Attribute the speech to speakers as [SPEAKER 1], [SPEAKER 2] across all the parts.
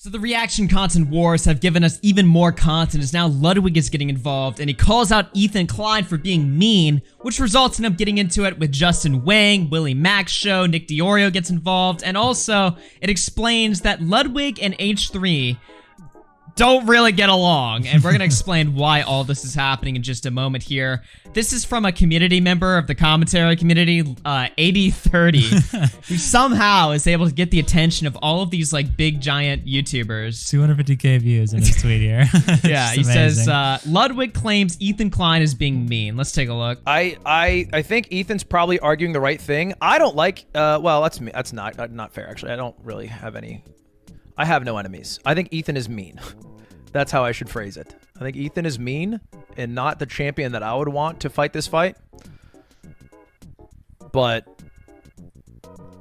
[SPEAKER 1] So the reaction content wars have given us even more content as now Ludwig is getting involved and he calls out Ethan Klein for being mean, which results in him getting into it with Justin Wang, Willie Mack's show, Nick DiOrio gets involved, and also it explains that Ludwig and H3 don't really get along, and we're gonna explain why all this is happening in just a moment here. This is from a community member of the commentary community, 8030, who somehow is able to get the attention of all of these like big giant YouTubers.
[SPEAKER 2] 250k views in this tweet here.
[SPEAKER 1] Yeah, he says Ludwig claims Ethan Klein is being mean. Let's take a look.
[SPEAKER 3] I think Ethan's probably arguing the right thing. I don't like. Well, that's not fair actually. I don't really have any. I have no enemies. I think Ethan is mean. That's how I should phrase it. I think Ethan is mean and not the champion that I would want to fight this fight. But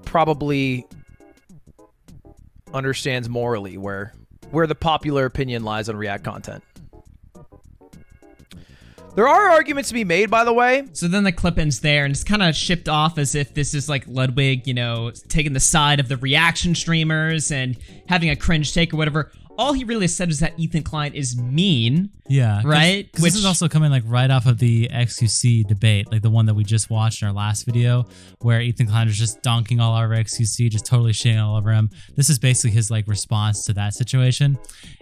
[SPEAKER 3] probably understands morally where the popular opinion lies on React content. There are arguments to be made, by the way.
[SPEAKER 1] So then the clip ends there, and it's kind of shipped off as if this is like Ludwig, you know, taking the side of the reaction streamers and having a cringe take or whatever. All he really said is that Ethan Klein is mean.
[SPEAKER 2] Yeah.
[SPEAKER 1] Right?
[SPEAKER 2] Which this is also coming like right off of the XQC debate, like the one that we just watched in our last video, where Ethan Klein was just donking all over XQC, just totally shitting all over him. This is basically his like response to that situation.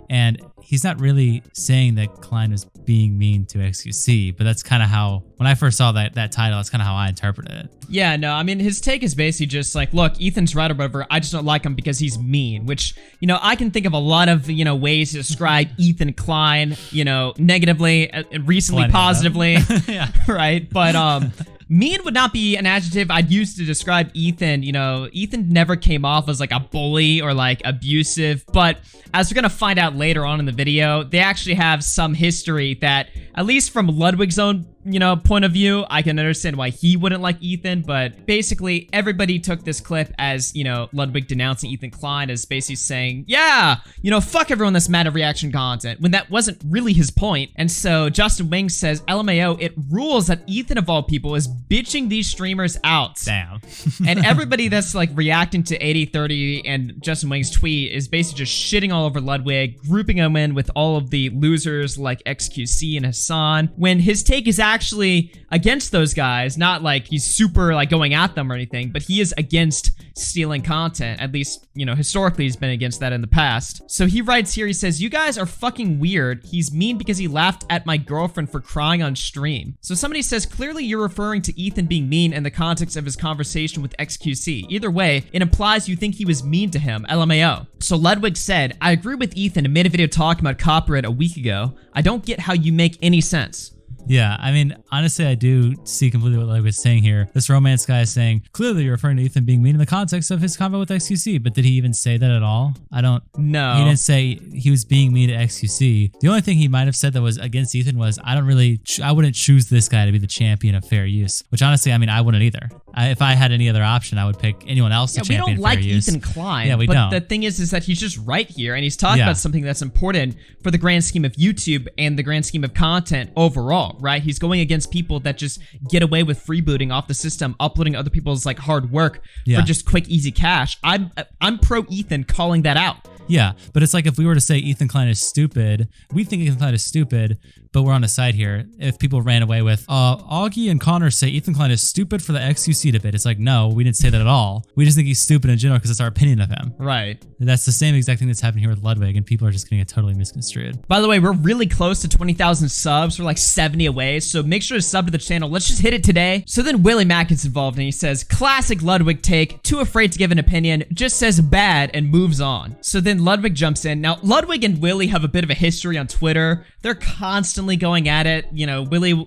[SPEAKER 2] And he's not really saying that Klein is being mean to XQC, but that's kind of how, when I first saw that title, that's kind of how I interpreted it.
[SPEAKER 1] Yeah, no, I mean, his take is basically just like, look, Ethan's right or whatever, I just don't like him because he's mean, which, you know, I can think of a lot of, you know, ways to describe Ethan Klein, you know, negatively, recently positively,
[SPEAKER 2] Yeah.
[SPEAKER 1] right? But, mean would not be an adjective I'd use to describe Ethan. You know, Ethan never came off as like a bully or like abusive, but as we're gonna find out later on in the video, they actually have some history that, at least from Ludwig's own, you know, point of view, I can understand why he wouldn't like Ethan, but basically everybody took this clip as, you know, Ludwig denouncing Ethan Klein as basically saying, yeah, you know, fuck everyone that's mad at reaction content, when that wasn't really his point. And so Justin Wang says, LMAO, it rules that Ethan of all people is bitching these streamers out.
[SPEAKER 2] Damn.
[SPEAKER 1] And everybody that's like reacting to 8030 and Justin Wang's tweet is basically just shitting all over Ludwig, grouping him in with all of the losers like XQC and Hassan, when his take is actually against those guys, not like he's super like going at them or anything, but he is against stealing content. At least, you know, historically he's been against that in the past. So he writes here, he says, you guys are fucking weird. He's mean because he laughed at my girlfriend for crying on stream. So somebody says, clearly you're referring to Ethan being mean in the context of his conversation with XQC. Either way, it implies you think he was mean to him, LMAO. So Ludwig said, I agree with Ethan and made a video talking about copyright a week ago. I don't get how you make any sense.
[SPEAKER 2] Yeah, I mean, honestly, I do see completely what Ludwig was saying here. This romance guy is saying, clearly you're referring to Ethan being mean in the context of his convo with XQC, but did he even say that at all? I don't...
[SPEAKER 1] No.
[SPEAKER 2] He didn't say he was being mean to XQC. The only thing he might have said that was against Ethan was, I wouldn't choose this guy to be the champion of fair use, which honestly, I mean, I wouldn't either. If I had any other option, I would pick anyone else to champion fair use.
[SPEAKER 1] We don't like Ethan Klein.
[SPEAKER 2] Yeah, we
[SPEAKER 1] but
[SPEAKER 2] don't.
[SPEAKER 1] The thing is that he's just right here, and he's talking about something that's important for the grand scheme of YouTube and the grand scheme of content overall, right? He's going against people that just get away with freebooting off the system, uploading other people's like hard work for just quick, easy cash. I'm pro Ethan calling that out.
[SPEAKER 2] Yeah, but it's like if we were to say Ethan Klein is stupid, we think Ethan Klein is stupid, but we're on the side here. If people ran away with, Augie and Connor say Ethan Klein is stupid for the XQC debate, it's like, no, we didn't say that at all. We just think he's stupid in general because it's our opinion of him.
[SPEAKER 1] Right.
[SPEAKER 2] That's the same exact thing that's happening here with Ludwig, and people are just getting it totally misconstrued.
[SPEAKER 1] By the way, we're really close to 20,000 subs. We're like 70 away, so make sure to sub to the channel. Let's just hit it today. So then Willie Mack gets involved, and he says, classic Ludwig take, too afraid to give an opinion, just says bad and moves on. So then Ludwig jumps in. Now, Ludwig and Willie have a bit of a history on Twitter. They're constantly going at it. You know, Willie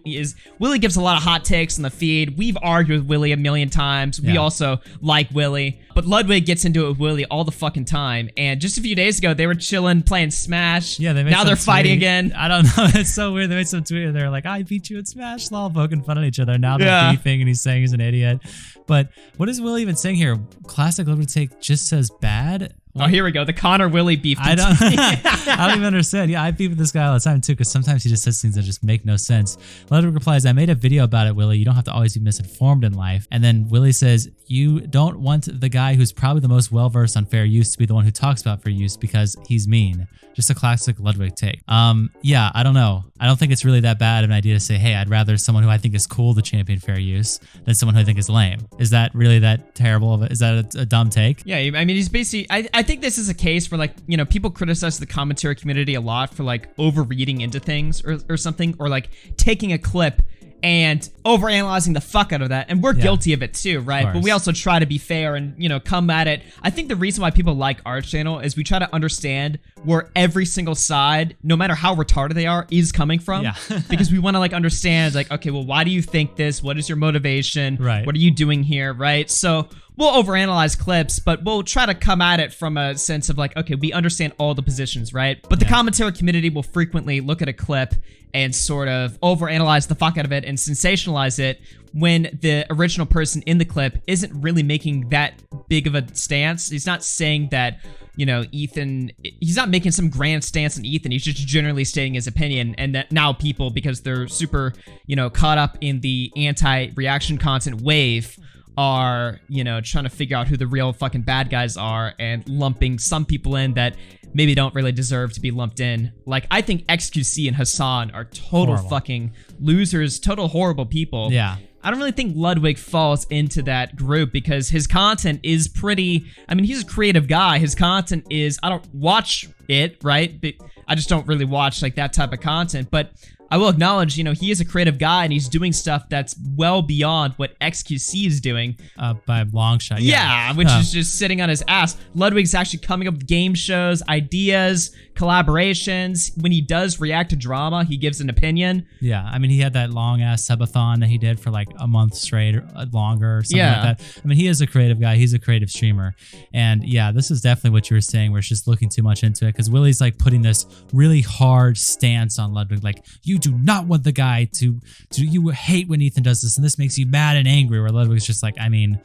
[SPEAKER 1] gives a lot of hot takes on the feed. We've argued with Willie a million times. We also like Willie. But Ludwig gets into it with Willie all the fucking time. And just a few days ago, they were chilling, playing Smash.
[SPEAKER 2] Yeah,
[SPEAKER 1] now they're fighting again.
[SPEAKER 2] I don't know. It's so weird. They made some tweet. They're like, I beat you at Smash, lol, poking fun at each other. Now they're beefing, and he's saying he's an idiot. But what is Willie even saying here? Classic Ludwig take just says bad.
[SPEAKER 1] Oh, here we go. The Connor Willie beef.
[SPEAKER 2] I don't even understand. Yeah, I beef with this guy all the time too, because sometimes he just says things that just make no sense. Ludwig replies, I made a video about it, Willie. You don't have to always be misinformed in life. And then Willie says, you don't want the guy who's probably the most well-versed on fair use to be the one who talks about fair use because he's mean. Just a classic Ludwig take. Yeah, I don't know. I don't think it's really that bad of an idea to say, hey, I'd rather someone who I think is cool to champion fair use than someone who I think is lame. Is that really that terrible? Is that a dumb take?
[SPEAKER 1] Yeah, I mean, he's basically, I think this is a case where, like, you know, people criticize the commentary community a lot for, like, overreading into things or something, or, like, taking a clip and overanalyzing the fuck out of that. And we're guilty of it too, right? But we also try to be fair and, you know, come at it. I think the reason why people like our channel is we try to understand where every single side, no matter how retarded they are, is coming from.
[SPEAKER 2] Yeah.
[SPEAKER 1] Because we want to, like, understand, like, okay, well, why do you think this? What is your motivation?
[SPEAKER 2] Right.
[SPEAKER 1] What are you doing here, right? So we'll overanalyze clips, but we'll try to come at it from a sense of, like, okay, we understand all the positions, right? But the commentary community will frequently look at a clip and sort of overanalyze the fuck out of it and sensationalize it when the original person in the clip isn't really making that big of a stance. He's not saying that, you know, Ethan, he's not making some grand stance on Ethan. He's just generally stating his opinion, and that now people, because they're super, you know, caught up in the anti-reaction content wave, are, you know, trying to figure out who the real fucking bad guys are and lumping some people in that maybe don't really deserve to be lumped in. Like, I think XQC and Hassan are total fucking losers, total horrible people.
[SPEAKER 2] Yeah.
[SPEAKER 1] I don't really think Ludwig falls into that group because his content is pretty, I mean, he's a creative guy. His content is, I don't watch it, right? But I just don't really watch, like, that type of content. But I will acknowledge, you know, he is a creative guy and he's doing stuff that's well beyond what XQC is doing.
[SPEAKER 2] By a long shot.
[SPEAKER 1] Yeah, which is just sitting on his ass. Ludwig's actually coming up with game shows, ideas, collaborations. When he does react to drama, he gives an opinion.
[SPEAKER 2] Yeah, I mean, he had that long-ass subathon that he did for like a month straight or longer or something like that. I mean, he is a creative guy. He's a creative streamer. And yeah, this is definitely what you were saying, where it's just looking too much into it, because Willie's like putting this really hard stance on Ludwig. Like, you do not want the guy to you hate when Ethan does this, and this makes you mad and angry, where Ludwig's just like, I mean,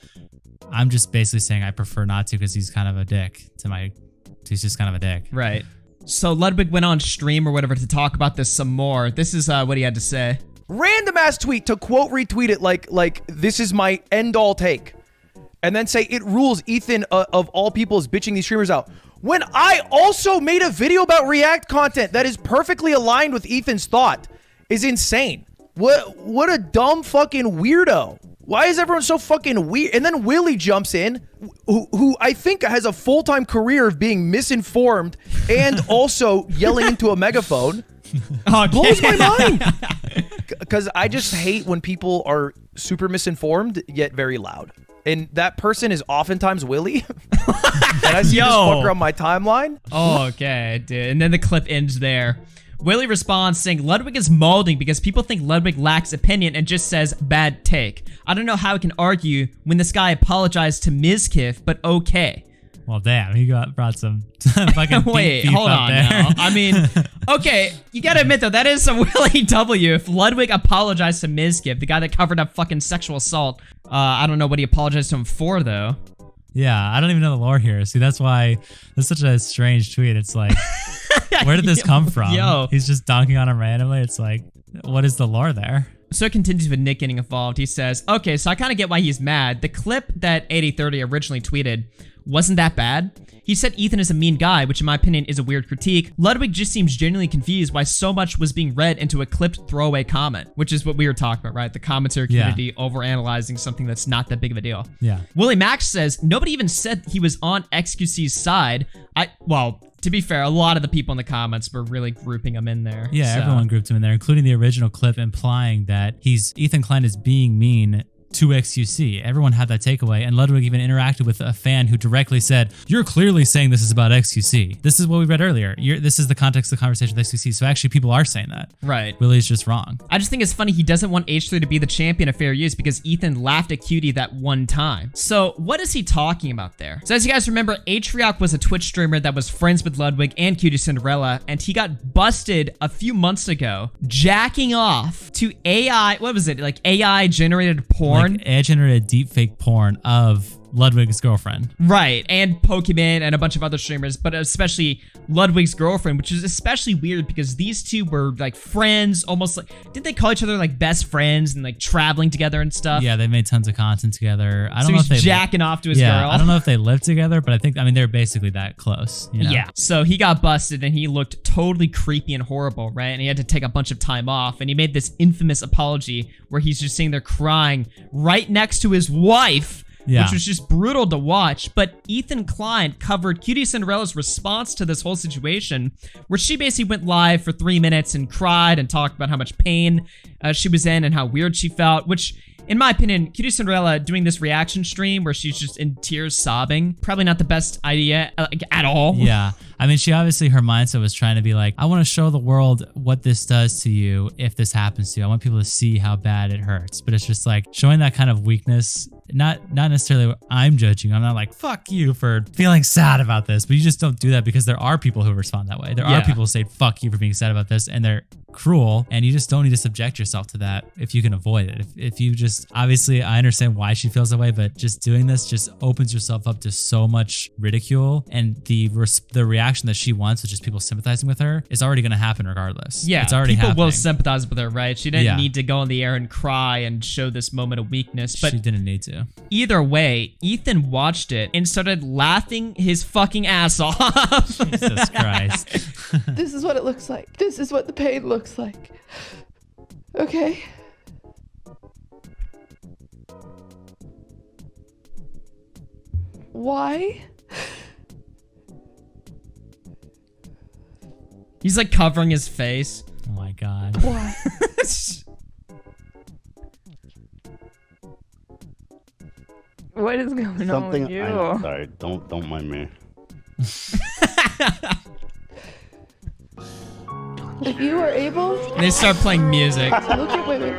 [SPEAKER 2] I'm just basically saying I prefer not to because he's kind of a dick he's just kind of a dick.
[SPEAKER 1] Right. So Ludwig went on stream or whatever to talk about this some more. This is what he had to say.
[SPEAKER 3] Random ass tweet to quote retweet it like this is my end all take, and then say it rules. Ethan of all people is bitching these streamers out when I also made a video about React content that is perfectly aligned with Ethan's thought. Is insane. What a dumb fucking weirdo. Why is everyone so fucking weird? And then Willie jumps in, who I think has a full-time career of being misinformed and also yelling into a megaphone. Blows my mind. Because I just hate when people are super misinformed yet very loud. And that person is oftentimes Willie. And I see this fucker on my timeline.
[SPEAKER 1] Oh, okay, dude. And then the clip ends there. Willie responds saying Ludwig is molding because people think Ludwig lacks opinion and just says bad take. I don't know how I can argue when this guy apologized to Mizkif, but okay.
[SPEAKER 2] Well, damn, he brought some fucking
[SPEAKER 1] Wait,
[SPEAKER 2] beef
[SPEAKER 1] hold
[SPEAKER 2] up
[SPEAKER 1] on
[SPEAKER 2] there.
[SPEAKER 1] now. I mean, okay, you gotta admit though, that is some Willie W. If Ludwig apologized to Mizkif, the guy that covered up fucking sexual assault, I don't know what he apologized to him for though.
[SPEAKER 2] Yeah, I don't even know the lore here. See, that's why that's such a strange tweet. It's like, where did this come from? He's just dunking on him randomly. It's like, what is the lore there?
[SPEAKER 1] So it continues with Nick getting involved. He says, okay, so I kind of get why he's mad. The clip that 8030 originally tweeted wasn't that bad. He said Ethan is a mean guy, which in my opinion is a weird critique. Ludwig just seems genuinely confused why so much was being read into a clipped throwaway comment, which is what we were talking about, right? The commentary community overanalyzing something that's not that big of a deal.
[SPEAKER 2] Yeah.
[SPEAKER 1] Willie Max says, nobody even said he was on XQC's side. Well, to be fair, a lot of the people in the comments were really grouping him in there.
[SPEAKER 2] Yeah,
[SPEAKER 1] so.
[SPEAKER 2] Everyone grouped him in there, including the original clip implying that Ethan Klein is being mean to XQC. Everyone had that takeaway, and Ludwig even interacted with a fan who directly said, you're clearly saying this is about XQC. This is what we read earlier. This is the context of the conversation with XQC, so actually people are saying that.
[SPEAKER 1] Right.
[SPEAKER 2] Willie's just wrong.
[SPEAKER 1] I just think it's funny he doesn't want H3 to be the champion of fair use because Ethan laughed at Cutie that one time. So what is he talking about there? So as you guys remember, H3 was a Twitch streamer that was friends with Ludwig and Cutie Cinderella, and he got busted a few months ago jacking off to AI, what was it, like AI generated porn?
[SPEAKER 2] Like AI-generated deepfake porn of Ludwig's girlfriend.
[SPEAKER 1] Right, and Pokemon and a bunch of other streamers, but especially Ludwig's girlfriend, which is especially weird because these two were like friends, almost like, didn't they call each other like best friends and like traveling together and stuff?
[SPEAKER 2] Yeah, they made tons of content together. I don't
[SPEAKER 1] So
[SPEAKER 2] know if
[SPEAKER 1] he's
[SPEAKER 2] they
[SPEAKER 1] jacking off to his girl.
[SPEAKER 2] I don't know if they lived together, but I mean, they're basically that close. You know?
[SPEAKER 1] Yeah, so he got busted and he looked totally creepy and horrible, right? And he had to take a bunch of time off, and he made this infamous apology where he's just sitting there crying right next to his wife.
[SPEAKER 2] Yeah.
[SPEAKER 1] Which was just brutal to watch. But Ethan Klein covered Cutie Cinderella's response to this whole situation, where she basically went live for 3 minutes and cried and talked about how much pain she was in and how weird she felt, which, in my opinion, Cutie Cinderella doing this reaction stream where she's just in tears sobbing, probably not the best idea at all.
[SPEAKER 2] Yeah. I mean, she obviously, her mindset was trying to be like, I want to show the world what this does to you if this happens to you. I want people to see how bad it hurts. But it's just like showing that kind of weakness, not necessarily what I'm judging. I'm not like, fuck you for feeling sad about this. But you just don't do that because there are people who respond that way. There are people who say, fuck you for being sad about this. And they're cruel. And you just don't need to subject yourself to that if you can avoid it. If you just, obviously, I understand why she feels that way, but just doing this just opens yourself up to so much ridicule. And the reaction that she wants, which is people sympathizing with her, is already going to happen regardless.
[SPEAKER 1] Yeah,
[SPEAKER 2] it's already
[SPEAKER 1] people
[SPEAKER 2] happening.
[SPEAKER 1] will sympathize with her, right? She didn't need to go on the air and cry and show this moment of weakness, but
[SPEAKER 2] she didn't need to.
[SPEAKER 1] Either way, Ethan watched it and started laughing his fucking ass off.
[SPEAKER 2] Jesus Christ.
[SPEAKER 4] This is what it looks like. This is what the pain looks like. Okay? Why?
[SPEAKER 1] He's like covering his face.
[SPEAKER 2] Oh my God.
[SPEAKER 4] Why? What is going on with you?
[SPEAKER 5] I'm sorry, don't mind me.
[SPEAKER 4] If you are able
[SPEAKER 1] And they start playing music.
[SPEAKER 4] to look at women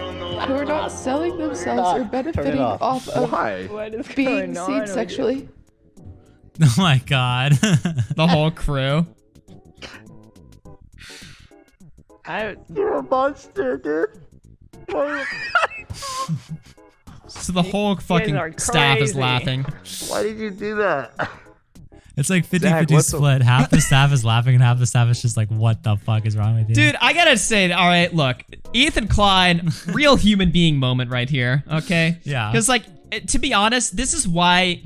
[SPEAKER 4] who are not selling themselves or benefiting off of being seen sexually,
[SPEAKER 2] Oh my God.
[SPEAKER 1] The whole crew.
[SPEAKER 5] You're a monster, dude.
[SPEAKER 1] So the whole fucking staff is laughing.
[SPEAKER 5] Why did you do that?
[SPEAKER 2] It's like 50-50
[SPEAKER 3] Zach, what's
[SPEAKER 2] split. Half the staff is laughing and half the staff is just like, what the fuck is wrong with you?
[SPEAKER 1] Dude, I gotta say, all right, look, Ethan Klein, real human being moment right here, okay?
[SPEAKER 2] Yeah.
[SPEAKER 1] Because, like, to be honest, this is why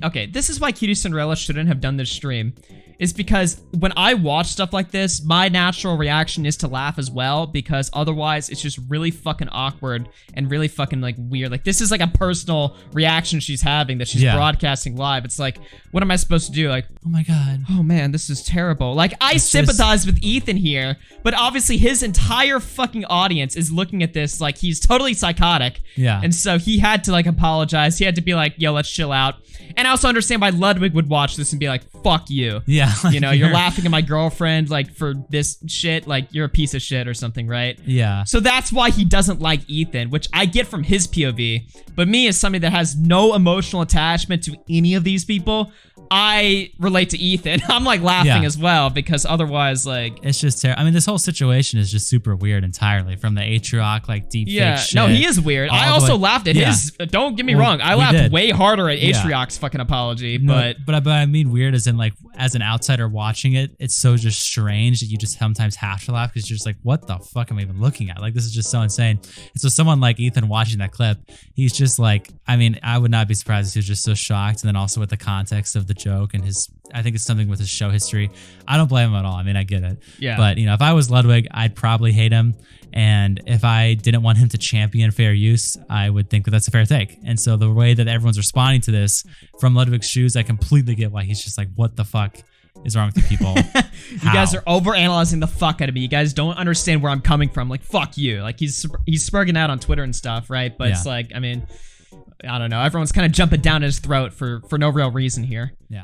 [SPEAKER 1] Cutie Cinderella shouldn't have done this stream. Is because when I watch stuff like this, my natural reaction is to laugh as well, because otherwise it's just really fucking awkward and really fucking like weird. Like, this is like a personal reaction she's having that she's broadcasting live. It's like, what am I supposed to do? Like,
[SPEAKER 2] oh my God.
[SPEAKER 1] oh man, this is terrible. Like, I sympathize with Ethan here, but obviously his entire fucking audience is looking at this like he's totally psychotic.
[SPEAKER 2] Yeah.
[SPEAKER 1] And so he had to like apologize. He had to be like, yo, let's chill out. And I also understand why Ludwig would watch this and be like, fuck you.
[SPEAKER 2] Yeah.
[SPEAKER 1] You know, you're laughing at my girlfriend, like, for this shit, like, you're a piece of shit or something, right?
[SPEAKER 2] Yeah.
[SPEAKER 1] So that's why he doesn't like Ethan, which I get from his POV. But me, as somebody that has no emotional attachment to any of these people, I relate to Ethan. I'm, like, laughing as well, because otherwise, like...
[SPEAKER 2] It's just terrible. I mean, this whole situation is just super weird entirely, from the Atrioc, like, deep fake shit.
[SPEAKER 1] No, he is weird. I also laughed at his... Don't get me wrong. I laughed way harder at Atrioc's fucking apology, but
[SPEAKER 2] I mean weird as in, like, as an outsider watching it, it's so just strange that you just sometimes have to laugh because you're just like, what the fuck am I even looking at? Like, this is just so insane. And so someone like Ethan watching that clip, he's just like, I mean, I would not be surprised if he was just so shocked. And then also with the context of the joke and I think it's something with his show history. I don't blame him at all. I mean, I get it.
[SPEAKER 1] Yeah.
[SPEAKER 2] But, you know, if I was Ludwig, I'd probably hate him. And if I didn't want him to champion fair use, I would think that that's a fair take. And so the way that everyone's responding to this from Ludwig's shoes, I completely get why he's just like, what the fuck is wrong with you people?
[SPEAKER 1] You guys are overanalyzing the fuck out of me. You guys don't understand where I'm coming from. Like, fuck you. Like, he's spurging out on Twitter and stuff, right? But it's like, I mean, I don't know. Everyone's kind of jumping down his throat for no real reason here.
[SPEAKER 2] Yeah.